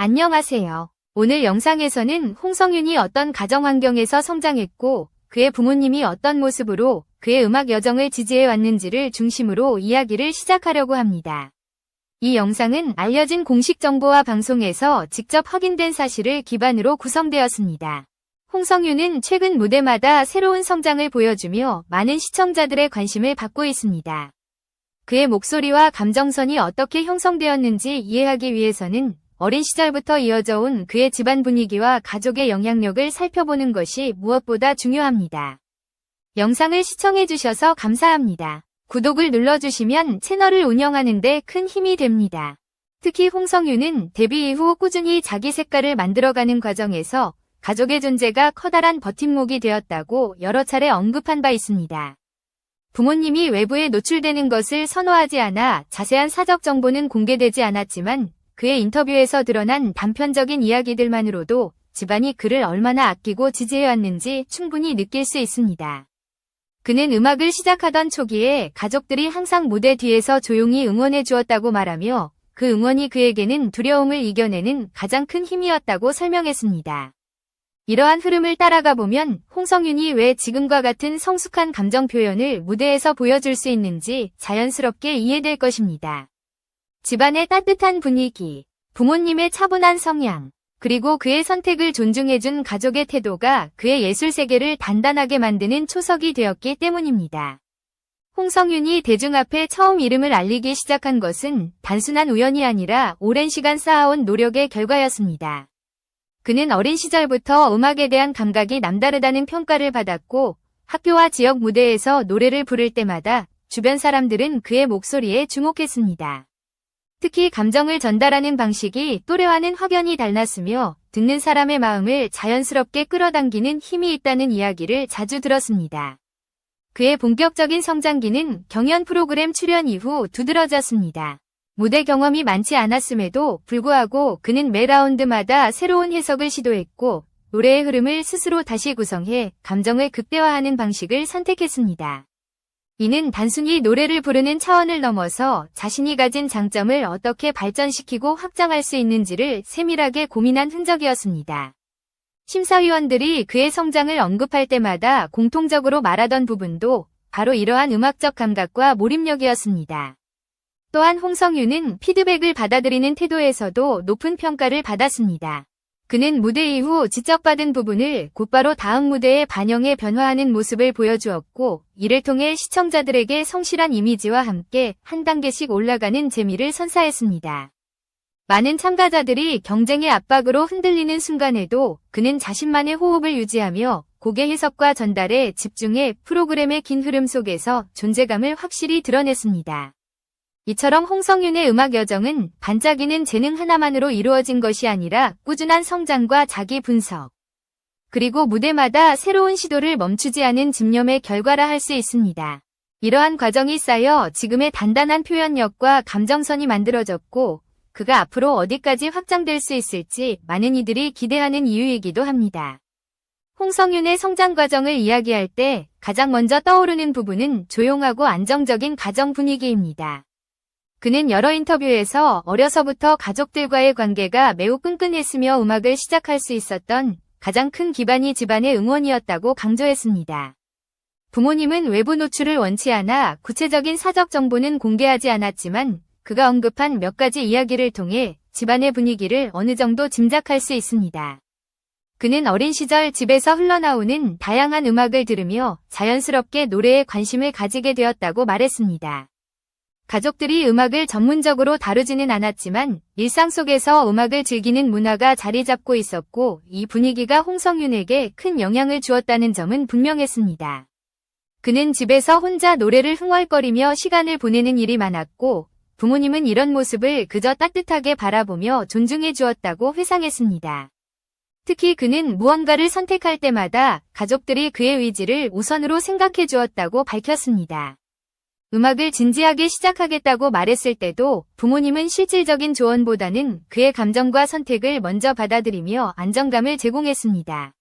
안녕하세요. 오늘 영상에서는 홍성윤이 어떤 가정 환경에서 성장했고 그의 부모님이 어떤 모습으로 그의 음악 여정을 지지해 왔는지를 중심으로 이야기를 시작하려고 합니다. 이 영상은 알려진 공식 정보와 방송에서 직접 확인된 사실을 기반으로 구성되었습니다. 홍성윤은 최근 무대마다 새로운 성장을 보여주며 많은 시청자들의 관심을 받고 있습니다. 그의 목소리와 감정선이 어떻게 형성되었는지 이해하기 위해서는 어린 시절부터 이어져 온 그의 집안 분위기와 가족의 영향력을 살펴보는 것이 무엇보다 중요합니다. 영상을 시청해주셔서 감사합니다. 구독을 눌러주시면 채널을 운영하는 데 큰 힘이 됩니다. 특히 홍성윤은 데뷔 이후 꾸준히 자기 색깔을 만들어가는 과정에서 가족의 존재가 커다란 버팀목이 되었다고 여러 차례 언급한 바 있습니다. 부모님이 외부에 노출되는 것을 선호하지 않아 자세한 사적 정보는 공개되지 않았지만 그의 인터뷰에서 드러난 단편적인 이야기들만으로도 집안이 그를 얼마나 아끼고 지지해왔는지 충분히 느낄 수 있습니다. 그는 음악을 시작하던 초기에 가족들이 항상 무대 뒤에서 조용히 응원해 주었다고 말하며 그 응원이 그에게는 두려움을 이겨내는 가장 큰 힘이었다고 설명했습니다. 이러한 흐름을 따라가 보면 홍성윤이 왜 지금과 같은 성숙한 감정 표현을 무대에서 보여줄 수 있는지 자연스럽게 이해될 것입니다. 집안의 따뜻한 분위기, 부모님의 차분한 성향, 그리고 그의 선택을 존중해준 가족의 태도가 그의 예술 세계를 단단하게 만드는 초석이 되었기 때문입니다. 홍성윤이 대중 앞에 처음 이름을 알리기 시작한 것은 단순한 우연이 아니라 오랜 시간 쌓아온 노력의 결과였습니다. 그는 어린 시절부터 음악에 대한 감각이 남다르다는 평가를 받았고 학교와 지역 무대에서 노래를 부를 때마다 주변 사람들은 그의 목소리에 주목했습니다. 특히 감정을 전달하는 방식이 또래와는 확연히 달랐으며 듣는 사람의 마음을 자연스럽게 끌어당기는 힘이 있다는 이야기를 자주 들었습니다. 그의 본격적인 성장기는 경연 프로그램 출연 이후 두드러졌습니다. 무대 경험이 많지 않았음에도 불구하고 그는 매 라운드마다 새로운 해석을 시도했고 노래의 흐름을 스스로 다시 구성해 감정을 극대화하는 방식을 선택했습니다. 이는 단순히 노래를 부르는 차원을 넘어서 자신이 가진 장점을 어떻게 발전시키고 확장할 수 있는지를 세밀하게 고민한 흔적이었습니다. 심사위원들이 그의 성장을 언급할 때마다 공통적으로 말하던 부분도 바로 이러한 음악적 감각과 몰입력이었습니다. 또한 홍성윤은 피드백을 받아들이는 태도에서도 높은 평가를 받았습니다. 그는 무대 이후 지적받은 부분을 곧바로 다음 무대에 반영해 변화하는 모습을 보여주었고 이를 통해 시청자들에게 성실한 이미지와 함께 한 단계씩 올라가는 재미를 선사했습니다. 많은 참가자들이 경쟁의 압박으로 흔들리는 순간에도 그는 자신만의 호흡을 유지하며 곡의 해석과 전달에 집중해 프로그램의 긴 흐름 속에서 존재감을 확실히 드러냈습니다. 이처럼 홍성윤의 음악 여정은 반짝이는 재능 하나만으로 이루어진 것이 아니라 꾸준한 성장과 자기 분석, 그리고 무대마다 새로운 시도를 멈추지 않은 집념의 결과라 할 수 있습니다. 이러한 과정이 쌓여 지금의 단단한 표현력과 감정선이 만들어졌고 그가 앞으로 어디까지 확장될 수 있을지 많은 이들이 기대하는 이유이기도 합니다. 홍성윤의 성장 과정을 이야기할 때 가장 먼저 떠오르는 부분은 조용하고 안정적인 가정 분위기입니다. 그는 여러 인터뷰에서 어려서부터 가족들과의 관계가 매우 끈끈했으며 음악을 시작할 수 있었던 가장 큰 기반이 집안의 응원이었다고 강조했습니다. 부모님은 외부 노출을 원치 않아 구체적인 사적 정보는 공개하지 않았지만 그가 언급한 몇 가지 이야기를 통해 집안의 분위기를 어느 정도 짐작할 수 있습니다. 그는 어린 시절 집에서 흘러나오는 다양한 음악을 들으며 자연스럽게 노래에 관심을 가지게 되었다고 말했습니다. 가족들이 음악을 전문적으로 다루지는 않았지만 일상 속에서 음악을 즐기는 문화가 자리 잡고 있었고 이 분위기가 홍성윤에게 큰 영향을 주었다는 점은 분명했습니다. 그는 집에서 혼자 노래를 흥얼거리며 시간을 보내는 일이 많았고 부모님은 이런 모습을 그저 따뜻하게 바라보며 존중해 주었다고 회상했습니다. 특히 그는 무언가를 선택할 때마다 가족들이 그의 의지를 우선으로 생각해 주었다고 밝혔습니다. 음악을 진지하게 시작하겠다고 말했을 때도 부모님은 실질적인 조언보다는 그의 감정과 선택을 먼저 받아들이며 안정감을 제공했습니다.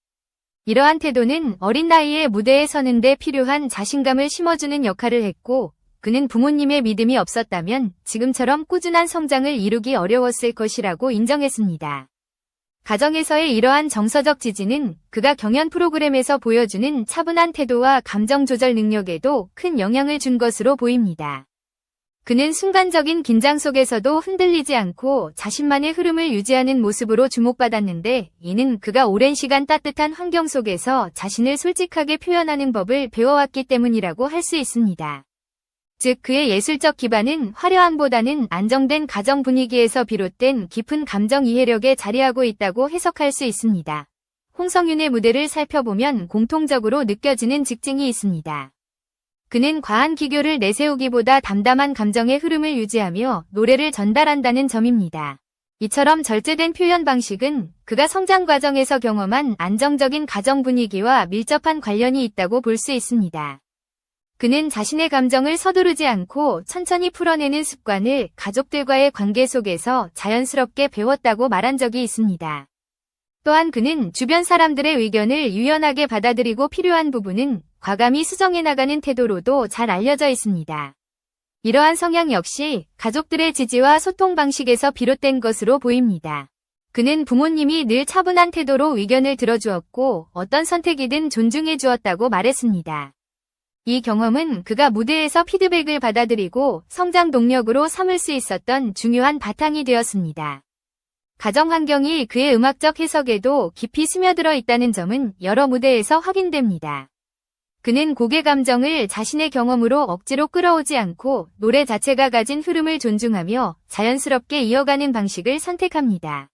이러한 태도는 어린 나이에 무대에 서는 데 필요한 자신감을 심어주는 역할을 했고 그는 부모님의 믿음이 없었다면 지금처럼 꾸준한 성장을 이루기 어려웠을 것이라고 인정했습니다. 가정에서의 이러한 정서적 지지는 그가 경연 프로그램에서 보여주는 차분한 태도와 감정 조절 능력에도 큰 영향을 준 것으로 보입니다. 그는 순간적인 긴장 속에서도 흔들리지 않고 자신만의 흐름을 유지하는 모습으로 주목받았는데, 이는 그가 오랜 시간 따뜻한 환경 속에서 자신을 솔직하게 표현하는 법을 배워왔기 때문이라고 할 수 있습니다. 즉 그의 예술적 기반은 화려함보다는 안정된 가정 분위기에서 비롯된 깊은 감정 이해력에 자리하고 있다고 해석할 수 있습니다. 홍성윤의 무대를 살펴보면 공통적으로 느껴지는 특징이 있습니다. 그는 과한 기교를 내세우기보다 담담한 감정의 흐름을 유지하며 노래를 전달한다는 점입니다. 이처럼 절제된 표현 방식은 그가 성장 과정에서 경험한 안정적인 가정 분위기와 밀접한 관련이 있다고 볼 수 있습니다. 그는 자신의 감정을 서두르지 않고 천천히 풀어내는 습관을 가족들과의 관계 속에서 자연스럽게 배웠다고 말한 적이 있습니다. 또한 그는 주변 사람들의 의견을 유연하게 받아들이고 필요한 부분은 과감히 수정해 나가는 태도로도 잘 알려져 있습니다. 이러한 성향 역시 가족들의 지지와 소통 방식에서 비롯된 것으로 보입니다. 그는 부모님이 늘 차분한 태도로 의견을 들어주었고 어떤 선택이든 존중해 주었다고 말했습니다. 이 경험은 그가 무대에서 피드백을 받아들이고 성장 동력으로 삼을 수 있었던 중요한 바탕이 되었습니다. 가정 환경이 그의 음악적 해석에도 깊이 스며들어 있다는 점은 여러 무대에서 확인됩니다. 그는 곡의 감정을 자신의 경험으로 억지로 끌어오지 않고 노래 자체가 가진 흐름을 존중하며 자연스럽게 이어가는 방식을 선택합니다.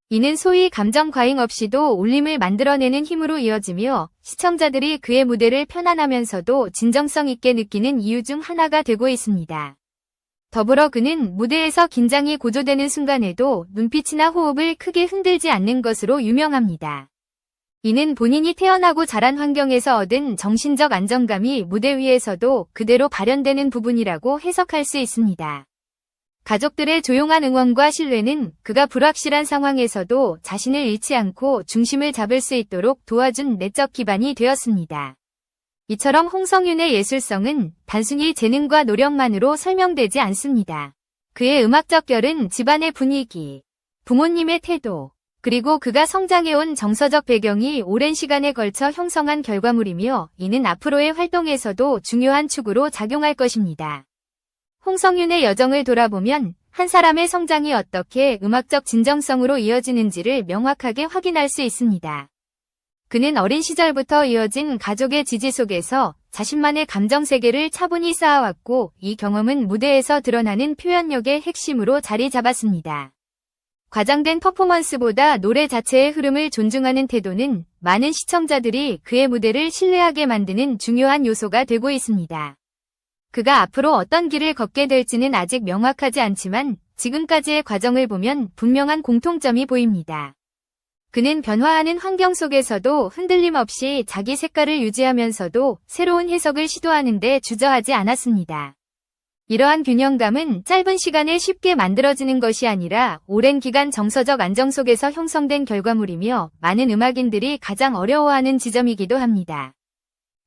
이는 소위 감정 과잉 없이도 울림을 만들어내는 힘으로 이어지며 시청자들이 그의 무대를 편안하면서도 진정성 있게 느끼는 이유 중 하나가 되고 있습니다. 더불어 그는 무대에서 긴장이 고조되는 순간에도 눈빛이나 호흡을 크게 흔들지 않는 것으로 유명합니다. 이는 본인이 태어나고 자란 환경에서 얻은 정신적 안정감이 무대 위에서도 그대로 발현되는 부분이라고 해석할 수 있습니다. 가족들의 조용한 응원과 신뢰는 그가 불확실한 상황에서도 자신을 잃지 않고 중심을 잡을 수 있도록 도와준 내적 기반이 되었습니다. 이처럼 홍성윤의 예술성은 단순히 재능과 노력만으로 설명되지 않습니다. 그의 음악적 결은 집안의 분위기, 부모님의 태도, 그리고 그가 성장해온 정서적 배경이 오랜 시간에 걸쳐 형성한 결과물이며 이는 앞으로의 활동에서도 중요한 축으로 작용할 것입니다. 홍성윤의 여정을 돌아보면 한 사람의 성장이 어떻게 음악적 진정성으로 이어지는지를 명확하게 확인할 수 있습니다. 그는 어린 시절부터 이어진 가족의 지지 속에서 자신만의 감정 세계를 차분히 쌓아왔고 이 경험은 무대에서 드러나는 표현력의 핵심으로 자리 잡았습니다. 과장된 퍼포먼스보다 노래 자체의 흐름을 존중하는 태도는 많은 시청자들이 그의 무대를 신뢰하게 만드는 중요한 요소가 되고 있습니다. 그가 앞으로 어떤 길을 걷게 될지는 아직 명확하지 않지만 지금까지의 과정을 보면 분명한 공통점이 보입니다. 그는 변화하는 환경 속에서도 흔들림 없이 자기 색깔을 유지하면서도 새로운 해석을 시도하는 데 주저하지 않았습니다. 이러한 균형감은 짧은 시간에 쉽게 만들어지는 것이 아니라 오랜 기간 정서적 안정 속에서 형성된 결과물이며 많은 음악인들이 가장 어려워하는 지점이기도 합니다.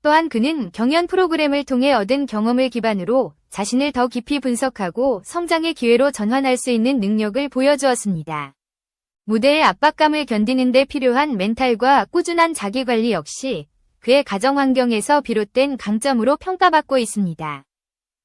또한 그는 경연 프로그램을 통해 얻은 경험을 기반으로 자신을 더 깊이 분석하고 성장의 기회로 전환할 수 있는 능력을 보여주었습니다. 무대의 압박감을 견디는 데 필요한 멘탈과 꾸준한 자기관리 역시 그의 가정 환경에서 비롯된 강점으로 평가받고 있습니다.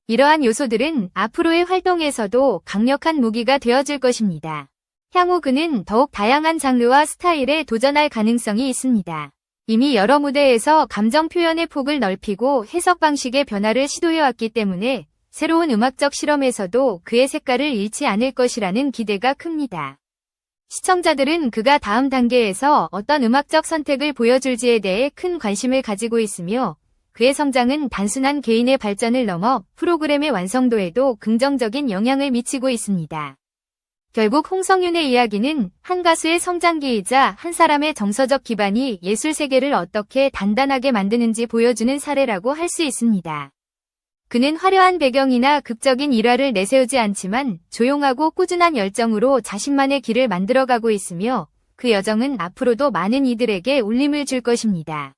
이러한 요소들은 앞으로의 활동에서도 강력한 무기가 되어줄 것입니다. 향후 그는 더욱 다양한 장르와 스타일에 도전할 가능성이 있습니다. 이미 여러 무대에서 감정 표현의 폭을 넓히고 해석 방식의 변화를 시도해왔기 때문에 새로운 음악적 실험에서도 그의 색깔을 잃지 않을 것이라는 기대가 큽니다. 시청자들은 그가 다음 단계에서 어떤 음악적 선택을 보여줄지에 대해 큰 관심을 가지고 있으며 그의 성장은 단순한 개인의 발전을 넘어 프로그램의 완성도에도 긍정적인 영향을 미치고 있습니다. 결국 홍성윤의 이야기는 한 가수의 성장기이자 한 사람의 정서적 기반이 예술 세계를 어떻게 단단하게 만드는지 보여주는 사례라고 할 수 있습니다. 그는 화려한 배경이나 극적인 일화를 내세우지 않지만 조용하고 꾸준한 열정으로 자신만의 길을 만들어가고 있으며 그 여정은 앞으로도 많은 이들에게 울림을 줄 것입니다.